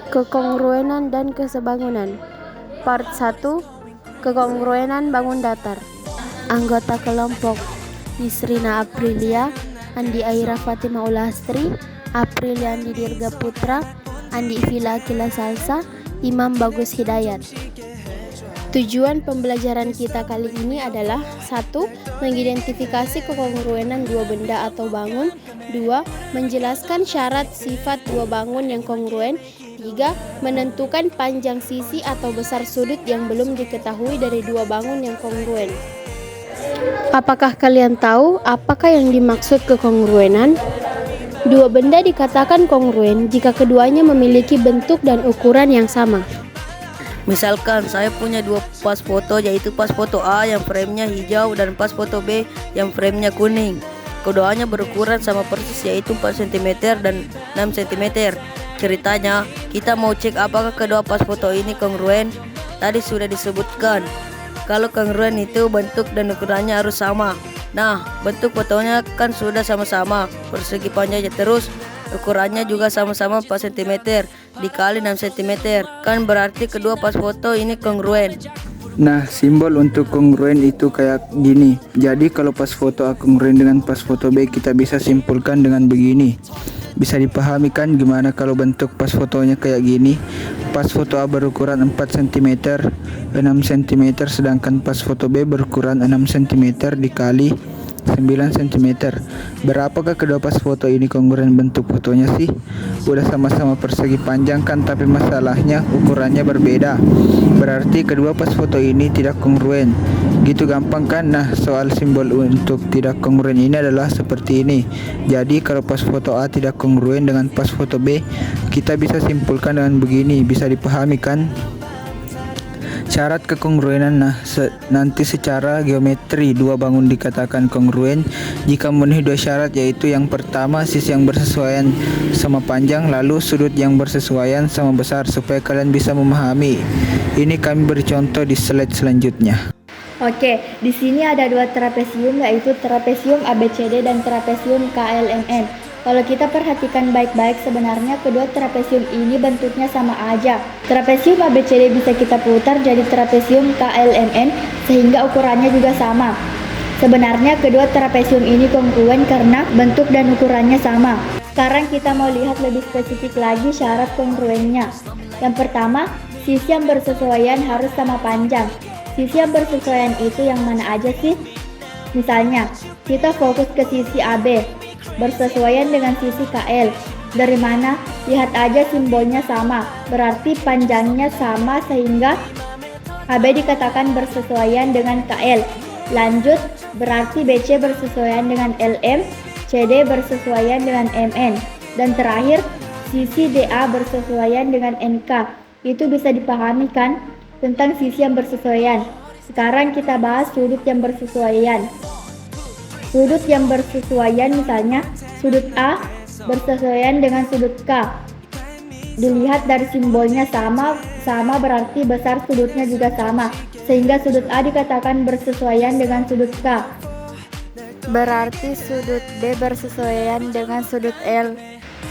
Kekongruenan dan kesebangunan. Part 1. Kekongruenan bangun datar. Anggota kelompok: Yusrina Aprilia, Andi Aira Fatima Ulastri, Aprilia Andi Dirga Putra, Andi Ivila Akila Salsa, Imam Bagus Hidayat. Tujuan pembelajaran kita kali ini adalah 1. Mengidentifikasi kekongruenan dua benda atau bangun. 2. Menjelaskan syarat sifat dua bangun yang kongruen. 3. Menentukan panjang sisi atau besar sudut yang belum diketahui dari dua bangun yang kongruen. Apakah kalian tahu apakah yang dimaksud kekongruenan? Dua benda dikatakan kongruen jika keduanya memiliki bentuk dan ukuran yang sama. Misalkan saya punya dua pas foto, yaitu pas foto A yang framenya hijau dan pas foto B yang framenya kuning. Keduanya berukuran sama persis, yaitu 4 cm dan 6 cm. Ceritanya, kita mau cek apakah kedua pas foto ini kongruen. Tadi sudah disebutkan, kalau kongruen itu bentuk dan ukurannya harus sama. Nah, bentuk fotonya kan sudah sama-sama persegi panjangnya, terus ukurannya juga sama-sama 4 cm dikali 6 cm, kan berarti kedua pas foto ini kongruen. Nah, simbol untuk kongruen itu kayak gini. Jadi kalau pas foto A kongruen dengan pas foto B, kita bisa simpulkan dengan begini. Bisa dipahami kan gimana kalau bentuk pas fotonya kayak gini? Pas foto A berukuran 4 cm, 6 cm, sedangkan pas foto B berukuran 6 cm dikali 9 cm. Berapakah kedua pas foto ini kongruen bentuk fotonya sih? Udah sama-sama persegi panjang kan, tapi masalahnya ukurannya berbeda. Berarti kedua pas foto ini tidak kongruen. Gitu gampang kan? Nah, soal simbol untuk tidak kongruen ini adalah seperti ini. Jadi kalau pas foto A tidak kongruen dengan pas foto B, kita bisa simpulkan dengan begini. Bisa dipahami kan? Syarat kekongruenan. Nanti secara geometri dua bangun dikatakan kongruen jika memenuhi dua syarat, yaitu yang pertama sisi yang bersesuaian sama panjang, lalu sudut yang bersesuaian sama besar. Supaya kalian bisa memahami ini, kami beri contoh di slide selanjutnya. Oke, di sini ada dua trapesium, yaitu trapesium ABCD dan trapesium KLMN. Kalau kita perhatikan baik-baik, sebenarnya kedua trapesium ini bentuknya sama aja. Trapesium ABCD bisa kita putar jadi trapesium KLMN sehingga ukurannya juga sama. Sebenarnya kedua trapesium ini kongruen karena bentuk dan ukurannya sama. Sekarang kita mau lihat lebih spesifik lagi syarat kongruennya. Yang pertama, sisi yang bersesuaian harus sama panjang. Sisi yang bersesuaian itu yang mana aja sih? Misalnya, kita fokus ke sisi AB bersesuaian dengan sisi KL. Dari mana? Lihat aja simbolnya sama, berarti panjangnya sama sehingga AB dikatakan bersesuaian dengan KL. Lanjut, berarti BC bersesuaian dengan LM, CD bersesuaian dengan MN, dan terakhir sisi DA bersesuaian dengan NK. Itu bisa dipahami kan tentang sisi yang bersesuaian. Sekarang kita bahas sudut yang bersesuaian. Sudut yang bersesuaian misalnya sudut A bersesuaian dengan sudut K. Dilihat dari simbolnya sama berarti besar sudutnya juga sama, sehingga sudut A dikatakan bersesuaian dengan sudut K. Berarti sudut D bersesuaian dengan sudut L.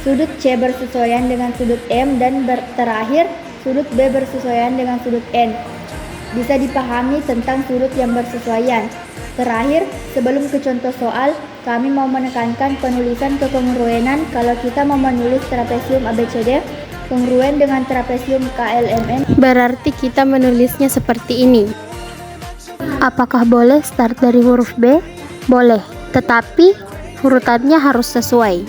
Sudut C bersesuaian dengan sudut M, dan terakhir sudut B bersesuaian dengan sudut N. Bisa dipahami tentang sudut yang bersesuaian. Terakhir, sebelum ke contoh soal, kami mau menekankan penulisan kekongruenan. Kalau kita mau menulis trapesium ABCD kongruen dengan trapesium KLMN, berarti kita menulisnya seperti ini. Apakah boleh start dari huruf B? Boleh, tetapi urutannya harus sesuai.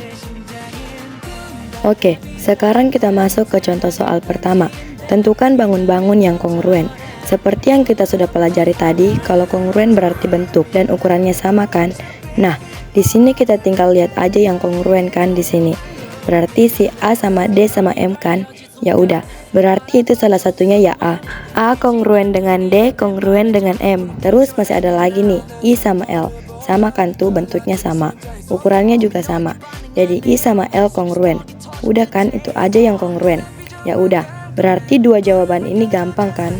Oke, sekarang kita masuk ke contoh soal pertama. Tentukan bangun-bangun yang kongruen. Seperti yang kita sudah pelajari tadi, kalau kongruen berarti bentuk dan ukurannya sama kan? Nah, di sini kita tinggal lihat aja yang kongruen kan di sini. Berarti si A sama D sama M kan? Ya udah, berarti itu salah satunya ya A. A kongruen dengan D, kongruen dengan M. Terus masih ada lagi nih, I sama L. Sama kan tuh, bentuknya sama, ukurannya juga sama. Jadi I sama L kongruen. Udah kan, itu aja yang kongruen. Ya udah, berarti dua jawaban ini gampang kan?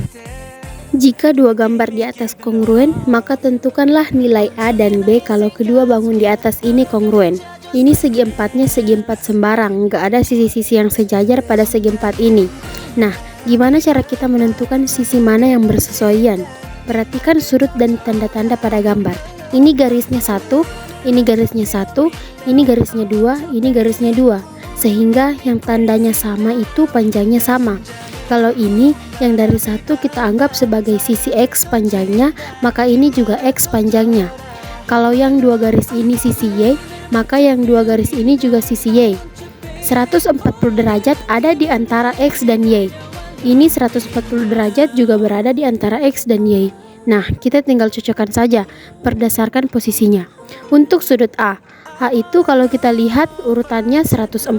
Jika dua gambar di atas kongruen, maka tentukanlah nilai A dan B kalau kedua bangun di atas ini kongruen. Ini segi empatnya segi empat sembarang, nggak ada sisi-sisi yang sejajar pada segi empat ini. Nah, gimana cara kita menentukan sisi mana yang bersesuaian? Perhatikan sudut dan tanda-tanda pada gambar. Ini garisnya 1, ini garisnya 1, ini garisnya 2, ini garisnya 2. Sehingga yang tandanya sama itu panjangnya sama. Kalau ini yang dari 1 kita anggap sebagai sisi X panjangnya, maka ini juga X panjangnya. Kalau yang 2 garis ini sisi Y, maka yang 2 garis ini juga sisi Y. 140 derajat ada di antara X dan Y. Ini 140 derajat juga berada di antara X dan Y. Nah, kita tinggal cocokkan saja berdasarkan posisinya. Untuk sudut A itu kalau kita lihat urutannya 140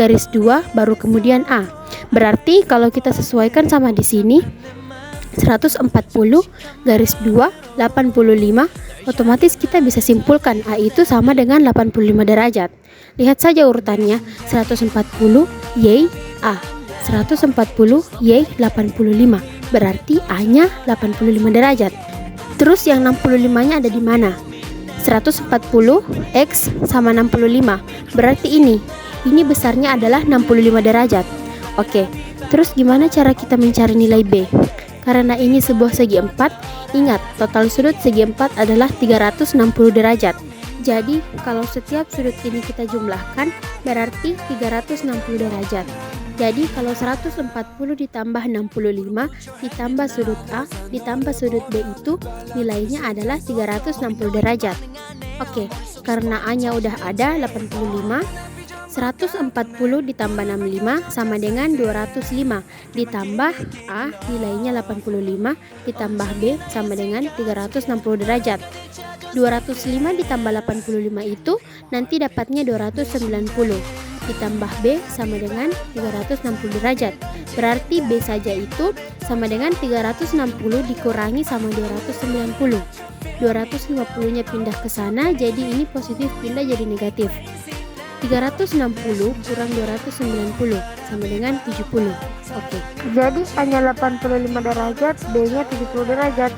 garis 2 baru kemudian A. Berarti kalau kita sesuaikan sama di sini 140 garis 2 85, otomatis kita bisa simpulkan A itu sama dengan 85 derajat. Lihat saja urutannya 140 Y A, 140 Y 85. Berarti A-nya 85 derajat. Terus yang 65-nya ada di mana? 140 X sama 65. Berarti ini besarnya adalah 65 derajat. Oke, terus gimana cara kita mencari nilai B? Karena ini sebuah segi 4, ingat total sudut segi 4 adalah 360 derajat. Jadi kalau setiap sudut ini kita jumlahkan berarti 360 derajat. Jadi kalau 140 ditambah 65 ditambah sudut A ditambah sudut B itu nilainya adalah 360 derajat. Oke, karena A-nya udah ada 85, 140 ditambah 65 sama dengan 205 ditambah A nilainya 85 ditambah B sama dengan 360 derajat. 205 ditambah 85 itu nanti dapatnya 290 ditambah B sama dengan 360 derajat. Berarti B saja itu sama dengan 360 dikurangi sama 290. 250-nya pindah ke sana, jadi ini positif pindah jadi negatif. 360 kurang 290 sama dengan 70. Oke. Jadi hanya 85 derajat, B-nya 70 derajat.